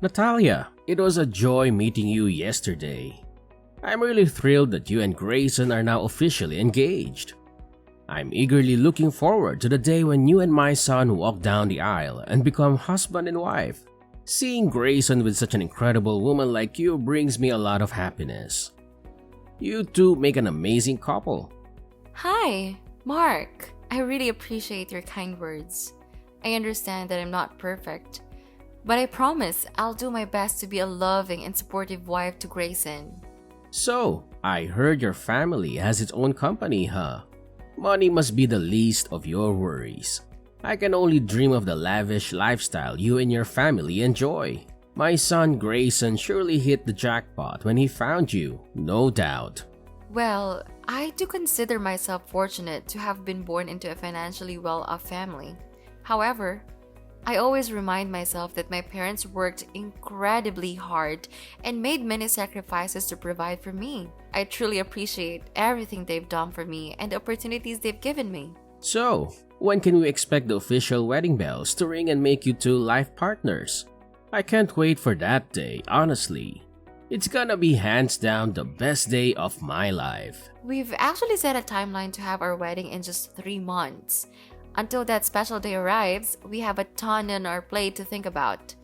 Natalia, it was a joy meeting you yesterday. I'm really thrilled that you and Grayson are now officially engaged. I'm eagerly looking forward to the day when you and my son walk down the aisle and become husband and wife. Seeing Grayson with such an incredible woman like you brings me a lot of happiness. You two make an amazing couple. Hi, Mark. I really appreciate your kind words. I understand that I'm not perfect, but I promise I'll do my best to be a loving and supportive wife to Grayson. So, I heard your family has its own company, huh? Money must be the least of your worries. I can only dream of the lavish lifestyle you and your family enjoy. My son Grayson surely hit the jackpot when he found you, no doubt. Well, I do consider myself fortunate to have been born into a financially well-off family. However, I always remind myself that my parents worked incredibly hard and made many sacrifices to provide for me. I truly appreciate everything they've done for me and the opportunities they've given me. So, when can we expect the official wedding bells to ring and make you two life partners? I can't wait for that day, honestly. It's gonna be hands down the best day of my life. We've actually set a timeline to have our wedding in just 3 months. Until that special day arrives, we have a ton on our plate to think about.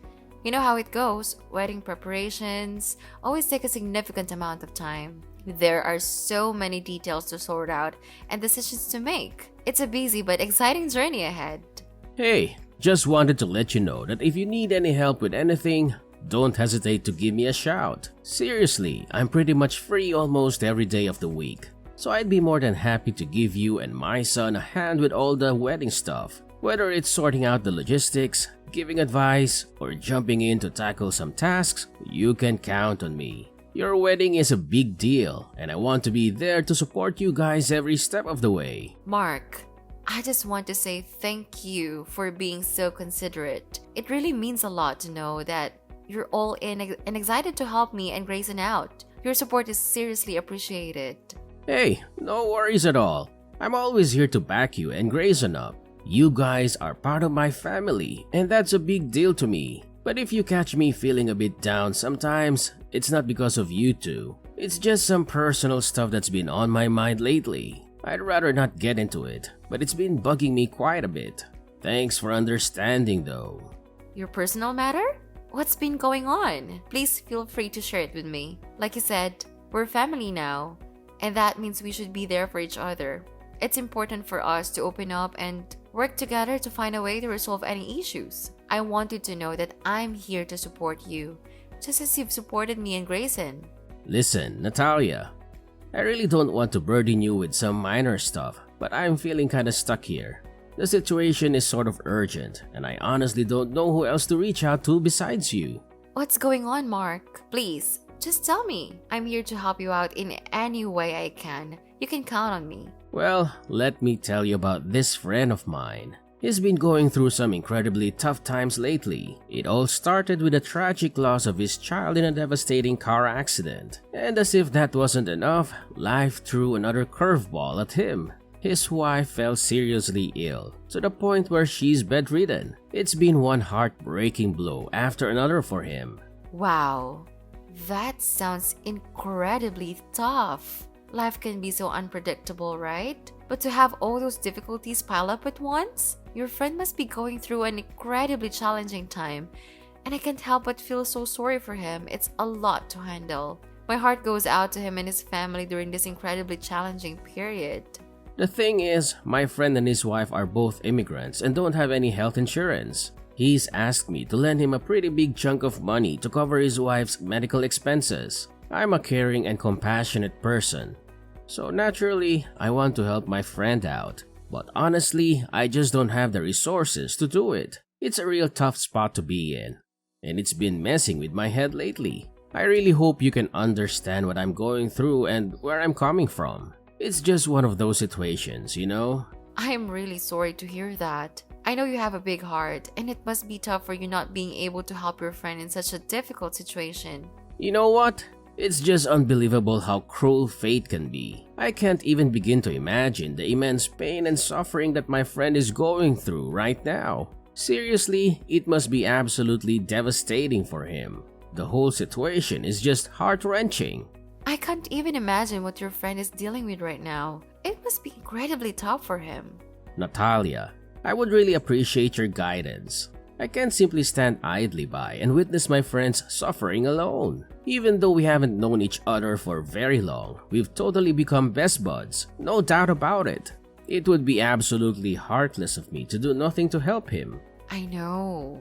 You know how it goes, wedding preparations always take a significant amount of time. There are so many details to sort out and decisions to make. It's a busy but exciting journey ahead. Hey, just wanted to let you know that if you need any help with anything, don't hesitate to give me a shout. Seriously, I'm pretty much free almost every day of the week. So I'd be more than happy to give you and my son a hand with all the wedding stuff. Whether it's sorting out the logistics, giving advice, or jumping in to tackle some tasks, you can count on me. Your wedding is a big deal, and I want to be there to support you guys every step of the way. Mark, I just want to say thank you for being so considerate. It really means a lot to know that you're all in and excited to help me and Grayson out. Your support is seriously appreciated. Hey, no worries at all. I'm always here to back you and Grayson up. You guys are part of my family, and that's a big deal to me. But if you catch me feeling a bit down sometimes, it's not because of you two. It's just some personal stuff that's been on my mind lately. I'd rather not get into it, but it's been bugging me quite a bit. Thanks for understanding though. Your personal matter? What's been going on? Please feel free to share it with me. Like you said, we're family now, and that means we should be there for each other. It's important for us to open up and work together to find a way to resolve any issues. I want you to know that I'm here to support you, just as you've supported me and Grayson. Listen, Natalia, I really don't want to burden you with some minor stuff, but I'm feeling kinda stuck here. The situation is sort of urgent, and I honestly don't know who else to reach out to besides you. What's going on, Mark? Please, just tell me. I'm here to help you out in any way I can. You can count on me. Well, let me tell you about this friend of mine. He's been going through some incredibly tough times lately. It all started with the tragic loss of his child in a devastating car accident. And as if that wasn't enough, life threw another curveball at him. His wife fell seriously ill, to the point where she's bedridden. It's been one heartbreaking blow after another for him. Wow, that sounds incredibly tough. Life can be so unpredictable, right? But to have all those difficulties pile up at once? Your friend must be going through an incredibly challenging time, and I can't help but feel so sorry for him. It's a lot to handle. My heart goes out to him and his family during this incredibly challenging period. The thing is, my friend and his wife are both immigrants and don't have any health insurance. He's asked me to lend him a pretty big chunk of money to cover his wife's medical expenses. I'm a caring and compassionate person, so naturally, I want to help my friend out. But honestly, I just don't have the resources to do it. It's a real tough spot to be in, and it's been messing with my head lately. I really hope you can understand what I'm going through and where I'm coming from. It's just one of those situations, you know? I'm really sorry to hear that. I know you have a big heart, and it must be tough for you not being able to help your friend in such a difficult situation. You know what? It's just unbelievable how cruel fate can be. I can't even begin to imagine the immense pain and suffering that my friend is going through right now. Seriously, it must be absolutely devastating for him. The whole situation is just heart-wrenching. I can't even imagine what your friend is dealing with right now. It must be incredibly tough for him. Natalia, I would really appreciate your guidance. I can't simply stand idly by and witness my friends suffering alone. Even though we haven't known each other for very long, we've totally become best buds, no doubt about it. It would be absolutely heartless of me to do nothing to help him. I know.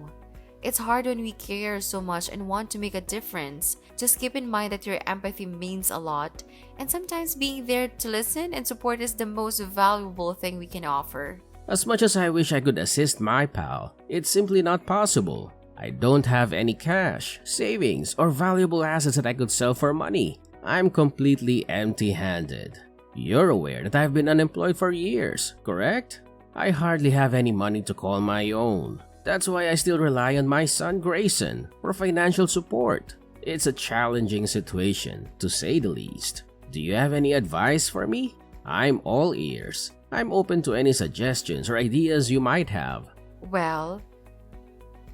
It's hard when we care so much and want to make a difference. Just keep in mind that your empathy means a lot, and sometimes being there to listen and support is the most valuable thing we can offer. As much as I wish I could assist my pal, it's simply not possible. I don't have any cash, savings, or valuable assets that I could sell for money. I'm completely empty-handed. You're aware that I've been unemployed for years, correct? I hardly have any money to call my own. That's why I still rely on my son Grayson for financial support. It's a challenging situation, to say the least. Do you have any advice for me? I'm all ears. I'm open to any suggestions or ideas you might have. Well,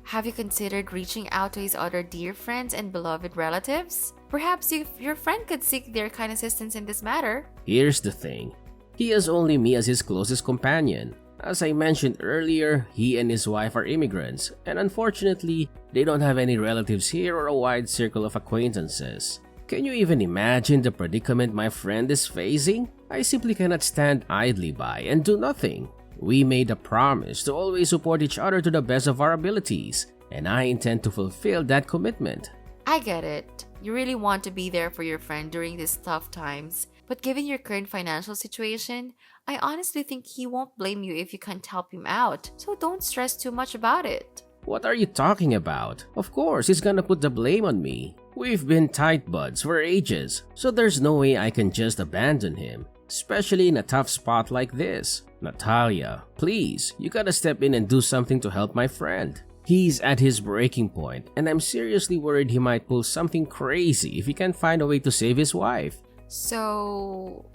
have you considered reaching out to his other dear friends and beloved relatives? Perhaps your friend could seek their kind assistance in this matter. Here's the thing. He has only me as his closest companion. As I mentioned earlier, he and his wife are immigrants, and unfortunately, they don't have any relatives here or a wide circle of acquaintances. Can you even imagine the predicament my friend is facing? I simply cannot stand idly by and do nothing. We made a promise to always support each other to the best of our abilities, and I intend to fulfill that commitment. I get it. You really want to be there for your friend during these tough times, but given your current financial situation, I honestly think he won't blame you if you can't help him out, so don't stress too much about it. What are you talking about? Of course, he's gonna put the blame on me. We've been tight buds for ages, so there's no way I can just abandon him, especially in a tough spot like this. Natalia, please, you gotta step in and do something to help my friend. He's at his breaking point, and I'm seriously worried he might pull something crazy if he can't find a way to save his wife. So,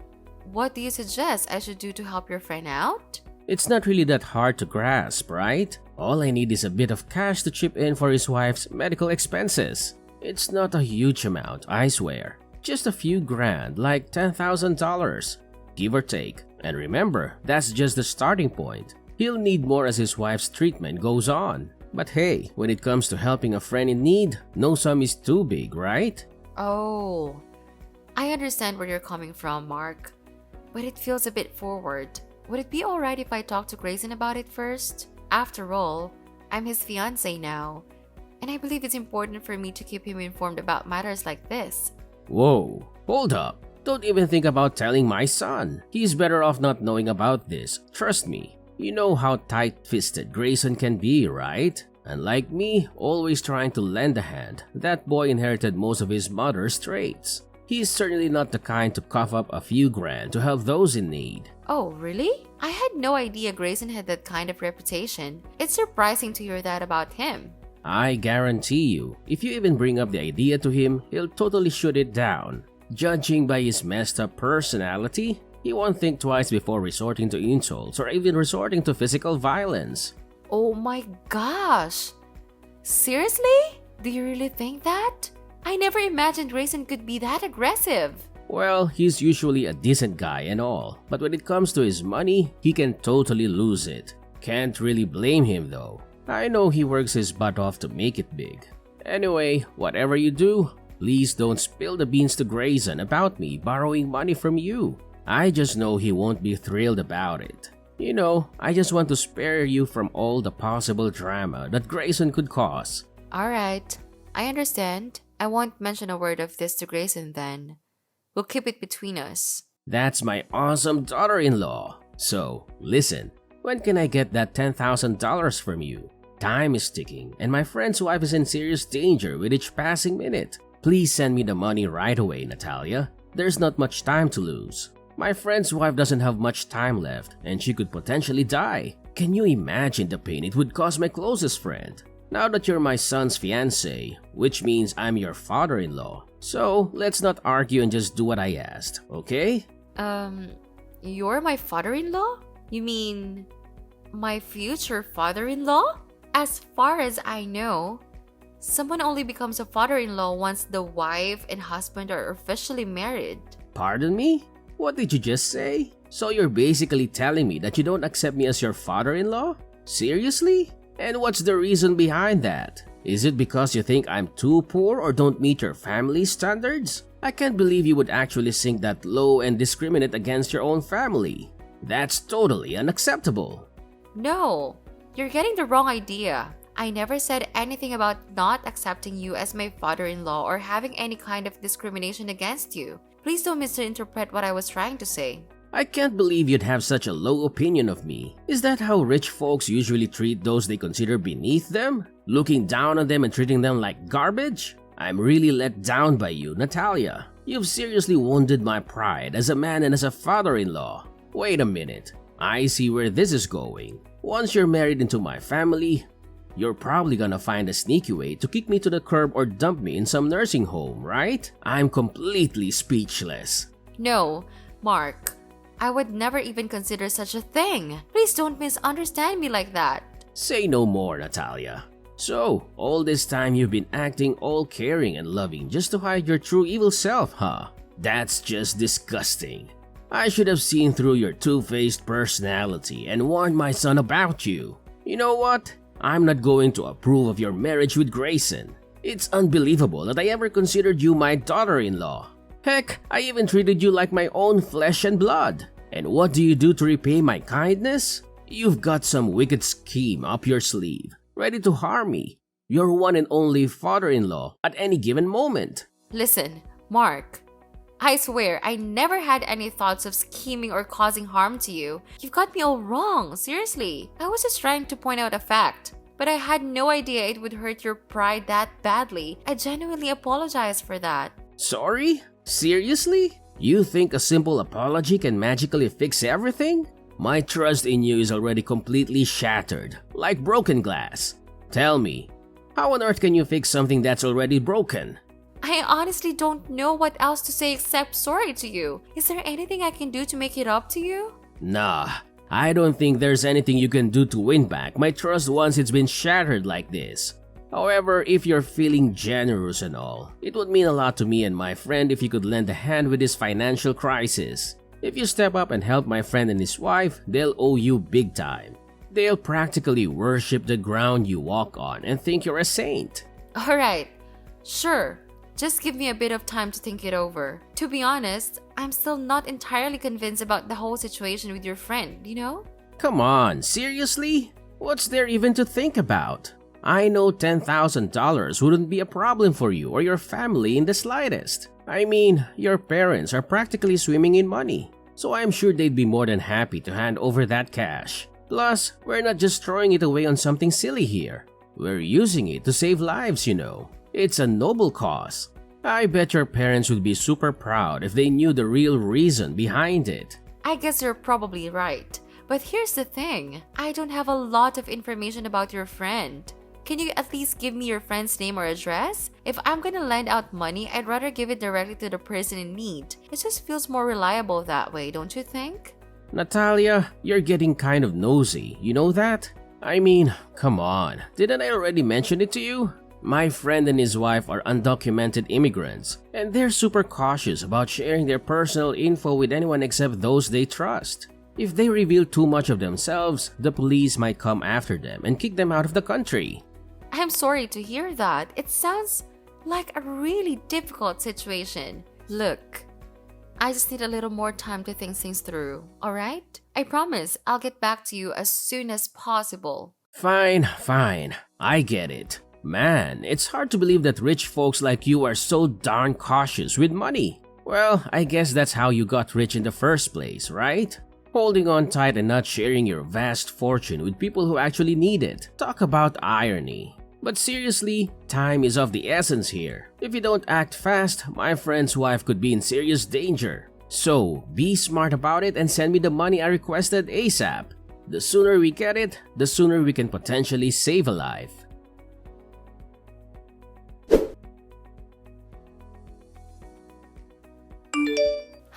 what do you suggest I should do to help your friend out? It's not really that hard to grasp, right? All I need is a bit of cash to chip in for his wife's medical expenses. It's not a huge amount, I swear. Just a few grand, like $10,000, give or take. And remember, that's just the starting point. He'll need more as his wife's treatment goes on. But hey, when it comes to helping a friend in need, no sum is too big, right? Oh, I understand where you're coming from, Mark. But it feels a bit forward. Would it be alright if I talk to Grayson about it first? After all, I'm his fiancé now, and I believe it's important for me to keep him informed about matters like this. Whoa, hold up. Don't even think about telling my son. He's better off not knowing about this, trust me. You know how tight-fisted Grayson can be, right? Unlike me, always trying to lend a hand, that boy inherited most of his mother's traits. He's certainly not the kind to cough up a few grand to help those in need. Oh, really? I had no idea Grayson had that kind of reputation. It's surprising to hear that about him. I guarantee you, if you even bring up the idea to him, he'll totally shoot it down. Judging by his messed up personality, he won't think twice before resorting to insults or even resorting to physical violence. Oh my gosh! Seriously? Do you really think that? I never imagined Grayson could be that aggressive. Well, he's usually a decent guy and all, but when it comes to his money, he can totally lose it. Can't really blame him though. I know he works his butt off to make it big. Anyway, whatever you do, please don't spill the beans to Grayson about me borrowing money from you. I just know he won't be thrilled about it. You know, I just want to spare you from all the possible drama that Grayson could cause. Alright, I understand. I won't mention a word of this to Grayson then. We'll keep it between us. That's my awesome daughter-in-law. So, listen, when can I get that $10,000 from you? Time is ticking, and my friend's wife is in serious danger with each passing minute. Please send me the money right away, Natalia. There's not much time to lose. My friend's wife doesn't have much time left, and she could potentially die. Can you imagine the pain it would cause my closest friend? Now that you're my son's fiancé, which means I'm your father-in-law, so let's not argue and just do what I asked, okay? You're my father-in-law? You mean my future father-in-law? As far as I know, someone only becomes a father-in-law once the wife and husband are officially married. Pardon me? What did you just say? So you're basically telling me that you don't accept me as your father-in-law? Seriously? And what's the reason behind that? Is it because you think I'm too poor or don't meet your family standards? I can't believe you would actually sink that low and discriminate against your own family. That's totally unacceptable. No, you're getting the wrong idea. I never said anything about not accepting you as my father-in-law or having any kind of discrimination against you. Please don't misinterpret what I was trying to say. I can't believe you'd have such a low opinion of me. Is that how rich folks usually treat those they consider beneath them? Looking down on them and treating them like garbage? I'm really let down by you, Natalia. You've seriously wounded my pride as a man and as a father-in-law. Wait a minute. I see where this is going. Once you're married into my family, you're probably gonna find a sneaky way to kick me to the curb or dump me in some nursing home, right? I'm completely speechless. No, Mark. I would never even consider such a thing. Please don't misunderstand me like that. Say no more, Natalia. So, all this time you've been acting all caring and loving just to hide your true evil self, huh? That's just disgusting. I should have seen through your two-faced personality and warned my son about you. You know what? I'm not going to approve of your marriage with Grayson. It's unbelievable that I ever considered you my daughter-in-law. Heck, I even treated you like my own flesh and blood. And what do you do to repay my kindness? You've got some wicked scheme up your sleeve, ready to harm me. Your one and only father-in-law at any given moment. Listen, Mark. I swear, I never had any thoughts of scheming or causing harm to you. You've got me all wrong, seriously. I was just trying to point out a fact. But I had no idea it would hurt your pride that badly. I genuinely apologize for that. Sorry? Seriously? You think a simple apology can magically fix everything? My trust in you is already completely shattered, like broken glass. Tell me, how on earth can you fix something that's already broken? I honestly don't know what else to say except sorry to you. Is there anything I can do to make it up to you? Nah, I don't think there's anything you can do to win back my trust once it's been shattered like this. However, if you're feeling generous and all, it would mean a lot to me and my friend if you could lend a hand with this financial crisis. If you step up and help my friend and his wife, they'll owe you big time. They'll practically worship the ground you walk on and think you're a saint. Alright, sure. Just give me a bit of time to think it over. To be honest, I'm still not entirely convinced about the whole situation with your friend, you know? Come on, seriously? What's there even to think about? I know $10,000 wouldn't be a problem for you or your family in the slightest. I mean, your parents are practically swimming in money, so I'm sure they'd be more than happy to hand over that cash. Plus, we're not just throwing it away on something silly here. We're using it to save lives, you know. It's a noble cause. I bet your parents would be super proud if they knew the real reason behind it. I guess you're probably right. But here's the thing. I don't have a lot of information about your friend. Can you at least give me your friend's name or address? If I'm gonna lend out money, I'd rather give it directly to the person in need. It just feels more reliable that way, don't you think? Natalia, you're getting kind of nosy, you know that? I mean, come on, didn't I already mention it to you? My friend and his wife are undocumented immigrants, and they're super cautious about sharing their personal info with anyone except those they trust. If they reveal too much of themselves, the police might come after them and kick them out of the country. I'm sorry to hear that. It sounds like a really difficult situation. Look, I just need a little more time to think things through, alright? I promise I'll get back to you as soon as possible. Fine. I get it. Man, it's hard to believe that rich folks like you are so darn cautious with money. Well, I guess that's how you got rich in the first place, right? Holding on tight and not sharing your vast fortune with people who actually need it. Talk about irony. But seriously, time is of the essence here. If you don't act fast, my friend's wife could be in serious danger. So, be smart about it and send me the money I requested ASAP. The sooner we get it, the sooner we can potentially save a life.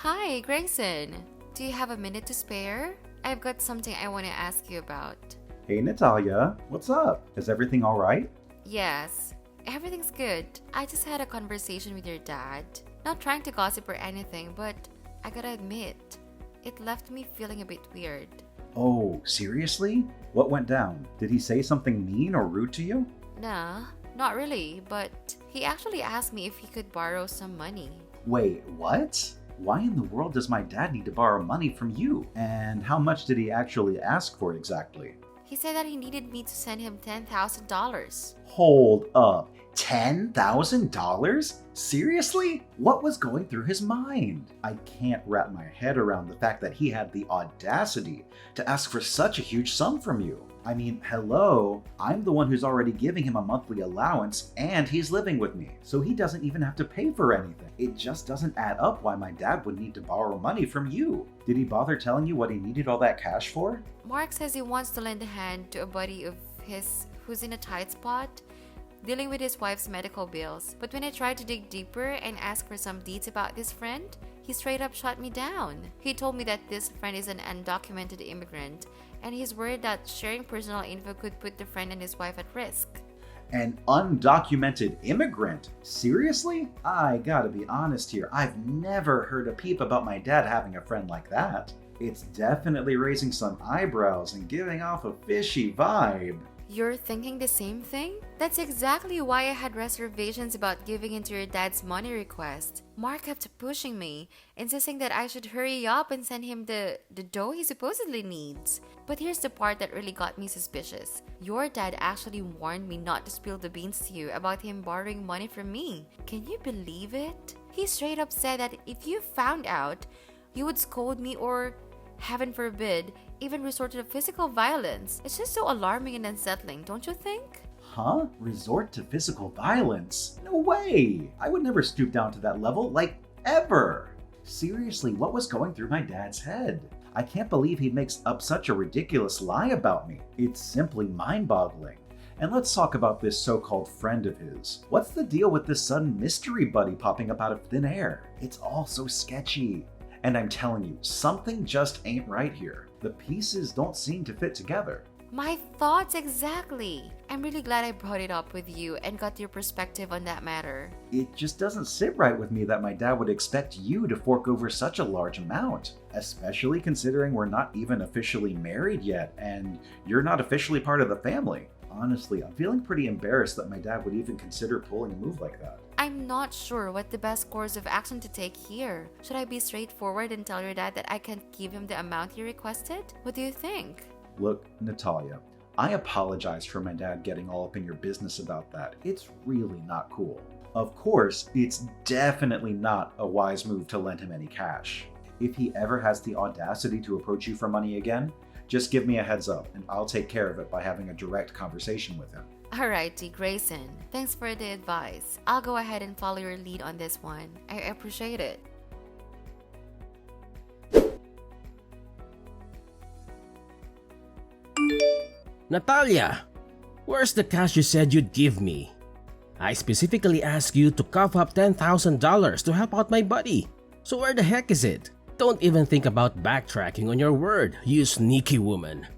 Hi, Grayson. Do you have a minute to spare? I've got something I want to ask you about. Hey Natalia, what's up? Is everything alright? Yes, everything's good. I just had a conversation with your dad. Not trying to gossip or anything, but I gotta admit, it left me feeling a bit weird. Oh, seriously? What went down? Did he say something mean or rude to you? Nah, not really, but he actually asked me if he could borrow some money. Wait, what? Why in the world does my dad need to borrow money from you? And how much did he actually ask for exactly? He said that he needed me to send him $10,000. Hold up. $10,000? Seriously? What was going through his mind? I can't wrap my head around the fact that he had the audacity to ask for such a huge sum from you. I mean, hello, I'm the one who's already giving him a monthly allowance and he's living with me, so he doesn't even have to pay for anything. It just doesn't add up why my dad would need to borrow money from you. Did he bother telling you what he needed all that cash for? Mark says he wants to lend a hand to a buddy of his who's in a tight spot, dealing with his wife's medical bills. But when I tried to dig deeper and ask for some deets about this friend, he straight up shut me down. He told me that this friend is an undocumented immigrant, and he's worried that sharing personal info could put the friend and his wife at risk. An undocumented immigrant? Seriously? I gotta be honest here, I've never heard a peep about my dad having a friend like that. It's definitely raising some eyebrows and giving off a fishy vibe. You're thinking the same thing? That's exactly why I had reservations about giving into your dad's money request. Mark kept pushing me, insisting that I should hurry up and send him the dough he supposedly needs. But here's the part that really got me suspicious. Your dad actually warned me not to spill the beans to you about him borrowing money from me. Can you believe it? He straight up said that if you found out, you would scold me or, heaven forbid, even resort to physical violence. It's just so alarming and unsettling, don't you think? Huh? Resort to physical violence? No way! I would never stoop down to that level, like, ever! Seriously, what was going through my dad's head? I can't believe he makes up such a ridiculous lie about me. It's simply mind-boggling. And let's talk about this so-called friend of his. What's the deal with this sudden mystery buddy popping up out of thin air? It's all so sketchy. And I'm telling you, something just ain't right here. The pieces don't seem to fit together. My thoughts exactly. I'm really glad I brought it up with you and got your perspective on that matter. It just doesn't sit right with me that my dad would expect you to fork over such a large amount, especially considering we're not even officially married yet and you're not officially part of the family. Honestly, I'm feeling pretty embarrassed that my dad would even consider pulling a move like that. I'm not sure what the best course of action to take here. Should I be straightforward and tell your dad that I can't give him the amount he requested? What do you think? Look, Natalia, I apologize for my dad getting all up in your business about that. It's really not cool. Of course, it's definitely not a wise move to lend him any cash. If he ever has the audacity to approach you for money again, just give me a heads up and I'll take care of it by having a direct conversation with him. Alrighty, Grayson. Thanks for the advice. I'll go ahead and follow your lead on this one. I appreciate it. Natalia, where's the cash you said you'd give me? I specifically asked you to cough up $10,000 to help out my buddy. So where the heck is it? Don't even think about backtracking on your word, you sneaky woman.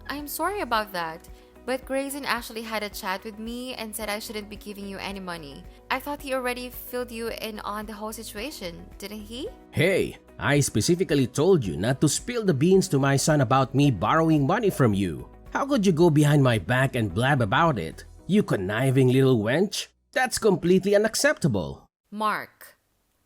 I'm sorry about that, but Grayson actually had a chat with me and said I shouldn't be giving you any money. I thought he already filled you in on the whole situation, didn't he? Hey, I specifically told you not to spill the beans to my son about me borrowing money from you. How could you go behind my back and blab about it? You conniving little wench? That's completely unacceptable. Mark,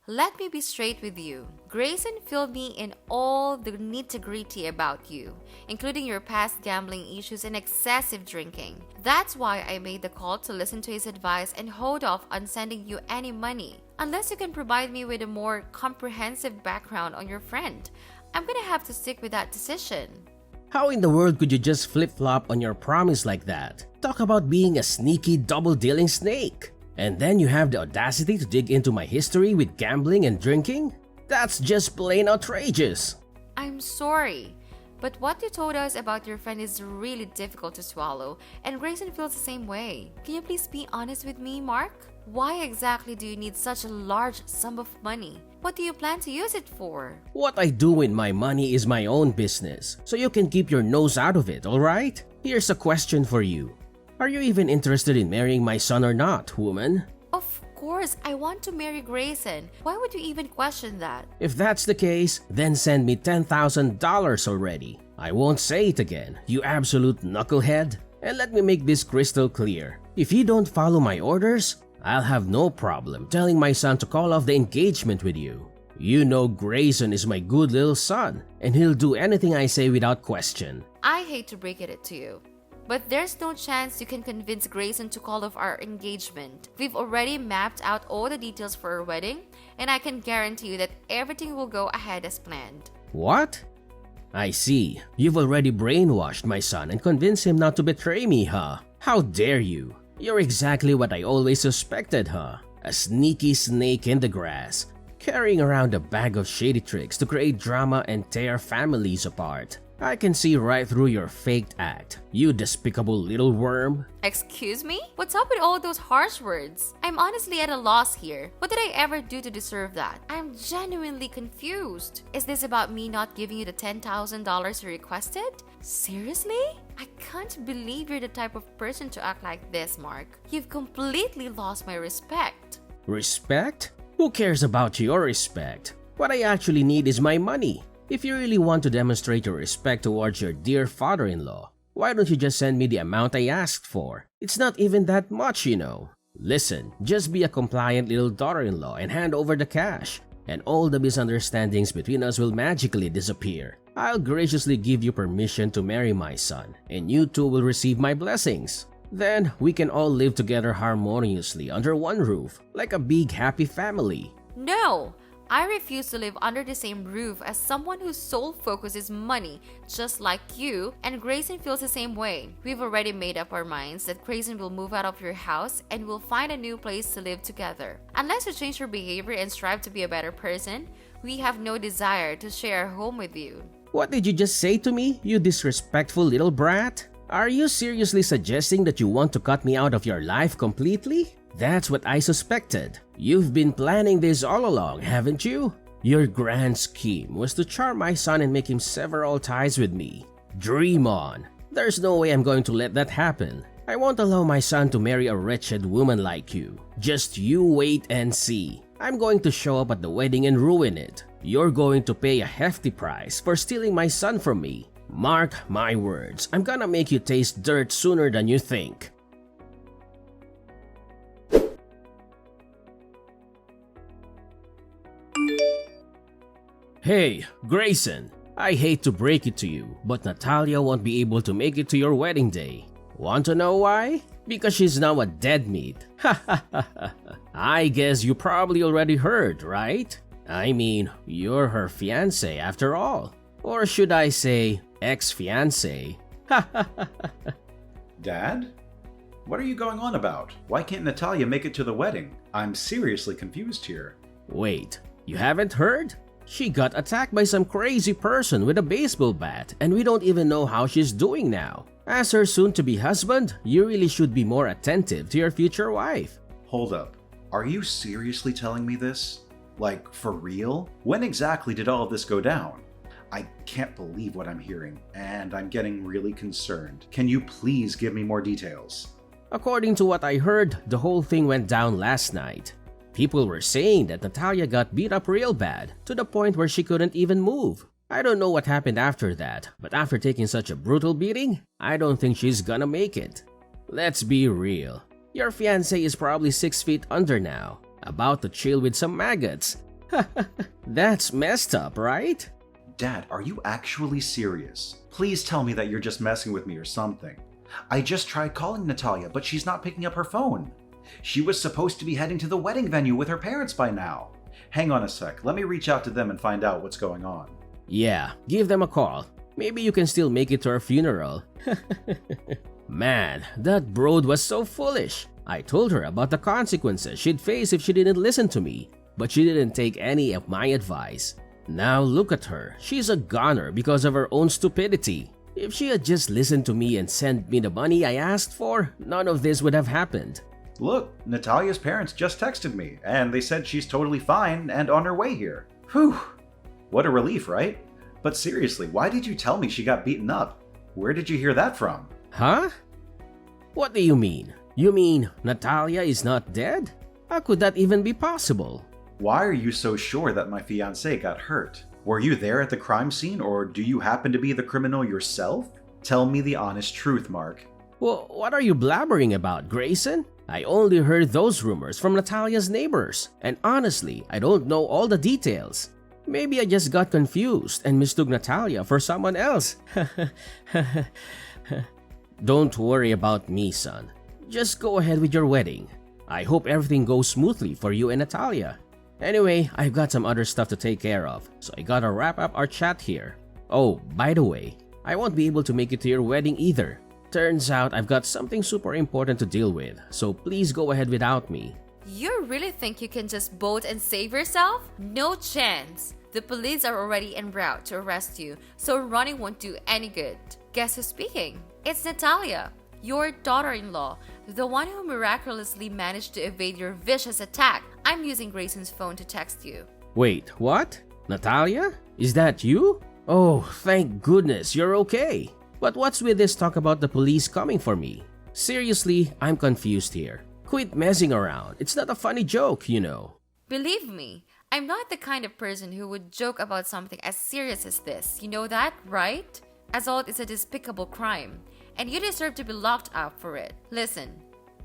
let me be straight with you. Grayson filled me in all the nitty-gritty about you, including your past gambling issues and excessive drinking. That's why I made the call to listen to his advice and hold off on sending you any money. Unless you can provide me with a more comprehensive background on your friend, I'm gonna have to stick with that decision. How in the world could you just flip-flop on your promise like that? Talk about being a sneaky double-dealing snake. And then you have the audacity to dig into my history with gambling and drinking? That's just plain outrageous. I'm sorry, but what you told us about your friend is really difficult to swallow, and Grayson feels the same way. Can you please be honest with me, Mark? Why exactly do you need such a large sum of money? What do you plan to use it for? What I do with my money is my own business, so you can keep your nose out of it, alright? Here's a question for you. Are you even interested in marrying my son or not, woman? Of course, I want to marry Grayson. Why would you even question that? If that's the case, then send me $10,000 already. I won't say it again, you absolute knucklehead. And let me make this crystal clear. If you don't follow my orders, I'll have no problem telling my son to call off the engagement with you. You know Grayson is my good little son, and he'll do anything I say without question. I hate to break it to you, but there's no chance you can convince Grayson to call off our engagement. We've already mapped out all the details for our wedding, and I can guarantee you that everything will go ahead as planned. What? I see. You've already brainwashed my son and convinced him not to betray me, huh? How dare you? You're exactly what I always suspected, huh? A sneaky snake in the grass, carrying around a bag of shady tricks to create drama and tear families apart. I can see right through your faked act, you despicable little worm. Excuse me? What's up with all those harsh words? I'm honestly at a loss here. What did I ever do to deserve that? I'm genuinely confused. Is this about me not giving you the $10,000 you requested? Seriously? I can't believe you're the type of person to act like this, Mark. You've completely lost my respect. Respect? Who cares about your respect? What I actually need is my money. If you really want to demonstrate your respect towards your dear father-in-law, why don't you just send me the amount I asked for? It's not even that much, you know. Listen, just be a compliant little daughter-in-law and hand over the cash, and all the misunderstandings between us will magically disappear. I'll graciously give you permission to marry my son, and you two will receive my blessings. Then we can all live together harmoniously under one roof, like a big happy family. No! I refuse to live under the same roof as someone whose sole focus is money, just like you, and Grayson feels the same way. We've already made up our minds that Grayson will move out of your house and we'll find a new place to live together. Unless you change your behavior and strive to be a better person, we have no desire to share a home with you. What did you just say to me, you disrespectful little brat? Are you seriously suggesting that you want to cut me out of your life completely? That's what I suspected. You've been planning this all along, haven't you? Your grand scheme was to charm my son and make him sever all ties with me. Dream on. There's no way I'm going to let that happen. I won't allow my son to marry a wretched woman like you. Just you wait and see. I'm going to show up at the wedding and ruin it. You're going to pay a hefty price for stealing my son from me. Mark my words, I'm gonna make you taste dirt sooner than you think. Hey, Grayson, I hate to break it to you, but Natalia won't be able to make it to your wedding day. Want to know why? Because she's now a dead meat. I guess you probably already heard, right? I mean, you're her fiancé after all. Or should I say, ex-fiancé? Dad? What are you going on about? Why can't Natalia make it to the wedding? I'm seriously confused here. Wait, you haven't heard? She got attacked by some crazy person with a baseball bat and we don't even know how she's doing now. As her soon-to-be husband, you really should be more attentive to your future wife. Hold up. Are you seriously telling me this? Like, for real? When exactly did all of this go down? I can't believe what I'm hearing, and I'm getting really concerned. Can you please give me more details? According to what I heard, the whole thing went down last night. People were saying that Natalia got beat up real bad, to the point where she couldn't even move. I don't know what happened after that, but after taking such a brutal beating, I don't think she's gonna make it. Let's be real. Your fiancé is probably 6 feet under now, about to chill with some maggots. That's messed up, right? Dad, are you actually serious? Please tell me that you're just messing with me or something. I just tried calling Natalia, but she's not picking up her phone. She was supposed to be heading to the wedding venue with her parents by now. Hang on a sec, let me reach out to them and find out what's going on. Yeah, give them a call. Maybe you can still make it to her funeral. Man, that broad was so foolish. I told her about the consequences she'd face if she didn't listen to me, but she didn't take any of my advice. Now look at her, she's a goner because of her own stupidity. If she had just listened to me and sent me the money I asked for, none of this would have happened. Look, Natalia's parents just texted me, and they said she's totally fine and on her way here. Whew! What a relief, right? But seriously, why did you tell me she got beaten up? Where did you hear that from? Huh? What do you mean? You mean Natalia is not dead? How could that even be possible? Why are you so sure that my fiancé got hurt? Were you there at the crime scene, or do you happen to be the criminal yourself? Tell me the honest truth, Mark. Well, what are you blabbering about, Grayson? I only heard those rumors from Natalia's neighbors, and honestly, I don't know all the details. Maybe I just got confused and mistook Natalia for someone else. Don't worry about me, son. Just go ahead with your wedding. I hope everything goes smoothly for you and Natalia. Anyway, I've got some other stuff to take care of, so I gotta wrap up our chat here. Oh, by the way, I won't be able to make it to your wedding either. Turns out I've got something super important to deal with, so please go ahead without me. You really think you can just bolt and save yourself? No chance. The police are already en route to arrest you, so running won't do any good. Guess who's speaking? It's Natalia, your daughter-in-law, the one who miraculously managed to evade your vicious attack. I'm using Grayson's phone to text you. Wait, what? Natalia? Is that you? Oh, thank goodness you're okay. But what's with this talk about the police coming for me? Seriously, I'm confused here. Quit messing around. It's not a funny joke, you know. Believe me, I'm not the kind of person who would joke about something as serious as this. You know that, right? Assault is a despicable crime, and you deserve to be locked up for it. Listen,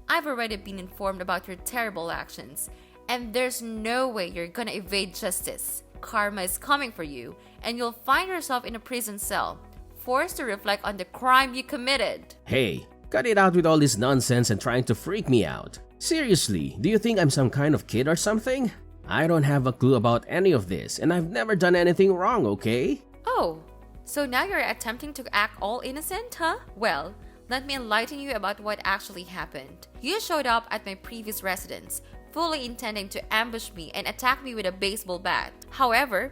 I've already been informed about your terrible actions, and there's no way you're gonna evade justice. Karma is coming for you, and you'll find yourself in a prison cell, forced to reflect on the crime you committed. Hey, cut it out with all this nonsense and trying to freak me out. Seriously, do you think I'm some kind of kid or something? I don't have a clue about any of this, and I've never done anything wrong, okay? Oh, so now you're attempting to act all innocent, huh? Well, let me enlighten you about what actually happened. You showed up at my previous residence, fully intending to ambush me and attack me with a baseball bat. However,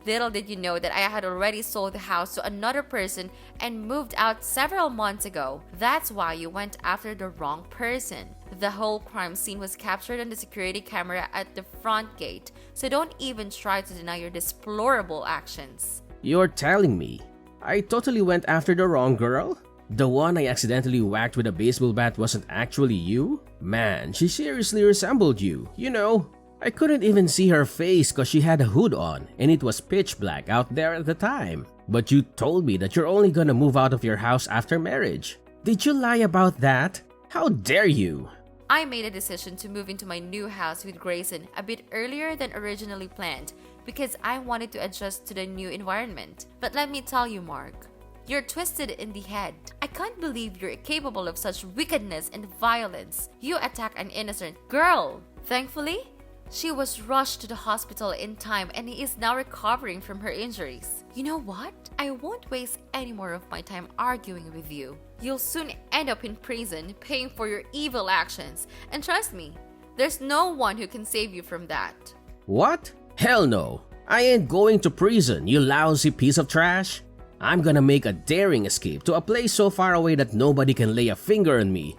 little did you know that I had already sold the house to another person and moved out several months ago. That's why you went after the wrong person. The whole crime scene was captured on the security camera at the front gate, so don't even try to deny your deplorable actions. You're telling me I totally went after the wrong girl? The one I accidentally whacked with a baseball bat wasn't actually you? Man, she seriously resembled you, you know. I couldn't even see her face cause she had a hood on and it was pitch black out there at the time. But you told me that you're only gonna move out of your house after marriage. Did you lie about that? How dare you? I made a decision to move into my new house with Grayson a bit earlier than originally planned because I wanted to adjust to the new environment. But let me tell you, Mark, you're twisted in the head. I can't believe you're capable of such wickedness and violence. You attack an innocent girl. Thankfully, she was rushed to the hospital in time and is now recovering from her injuries. You know what? I won't waste any more of my time arguing with you. You'll soon end up in prison paying for your evil actions. And trust me, there's no one who can save you from that. What? Hell no. I ain't going to prison, you lousy piece of trash. I'm gonna make a daring escape to a place so far away that nobody can lay a finger on me.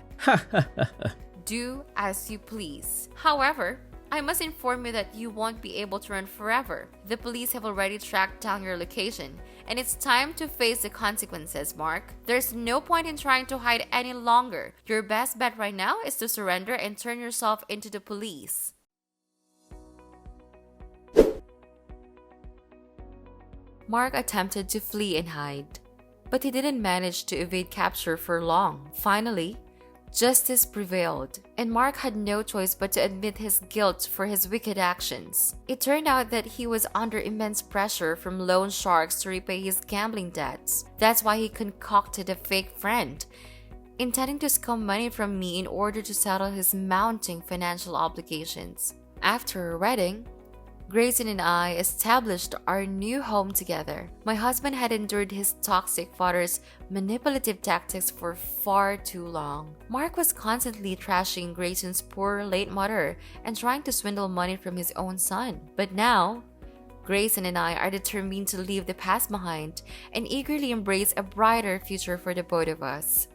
Do as you please. However, I must inform you that you won't be able to run forever. The police have already tracked down your location, and it's time to face the consequences, Mark. There's no point in trying to hide any longer. Your best bet right now is to surrender and turn yourself into the police. Mark attempted to flee and hide, but he didn't manage to evade capture for long. Finally, justice prevailed, and Mark had no choice but to admit his guilt for his wicked actions. It turned out that he was under immense pressure from loan sharks to repay his gambling debts. That's why he concocted a fake friend, intending to scam money from me in order to settle his mounting financial obligations. After our wedding, Grayson and I established our new home together. My husband had endured his toxic father's manipulative tactics for far too long. Mark was constantly trashing Grayson's poor late mother and trying to swindle money from his own son. But now, Grayson and I are determined to leave the past behind and eagerly embrace a brighter future for the both of us.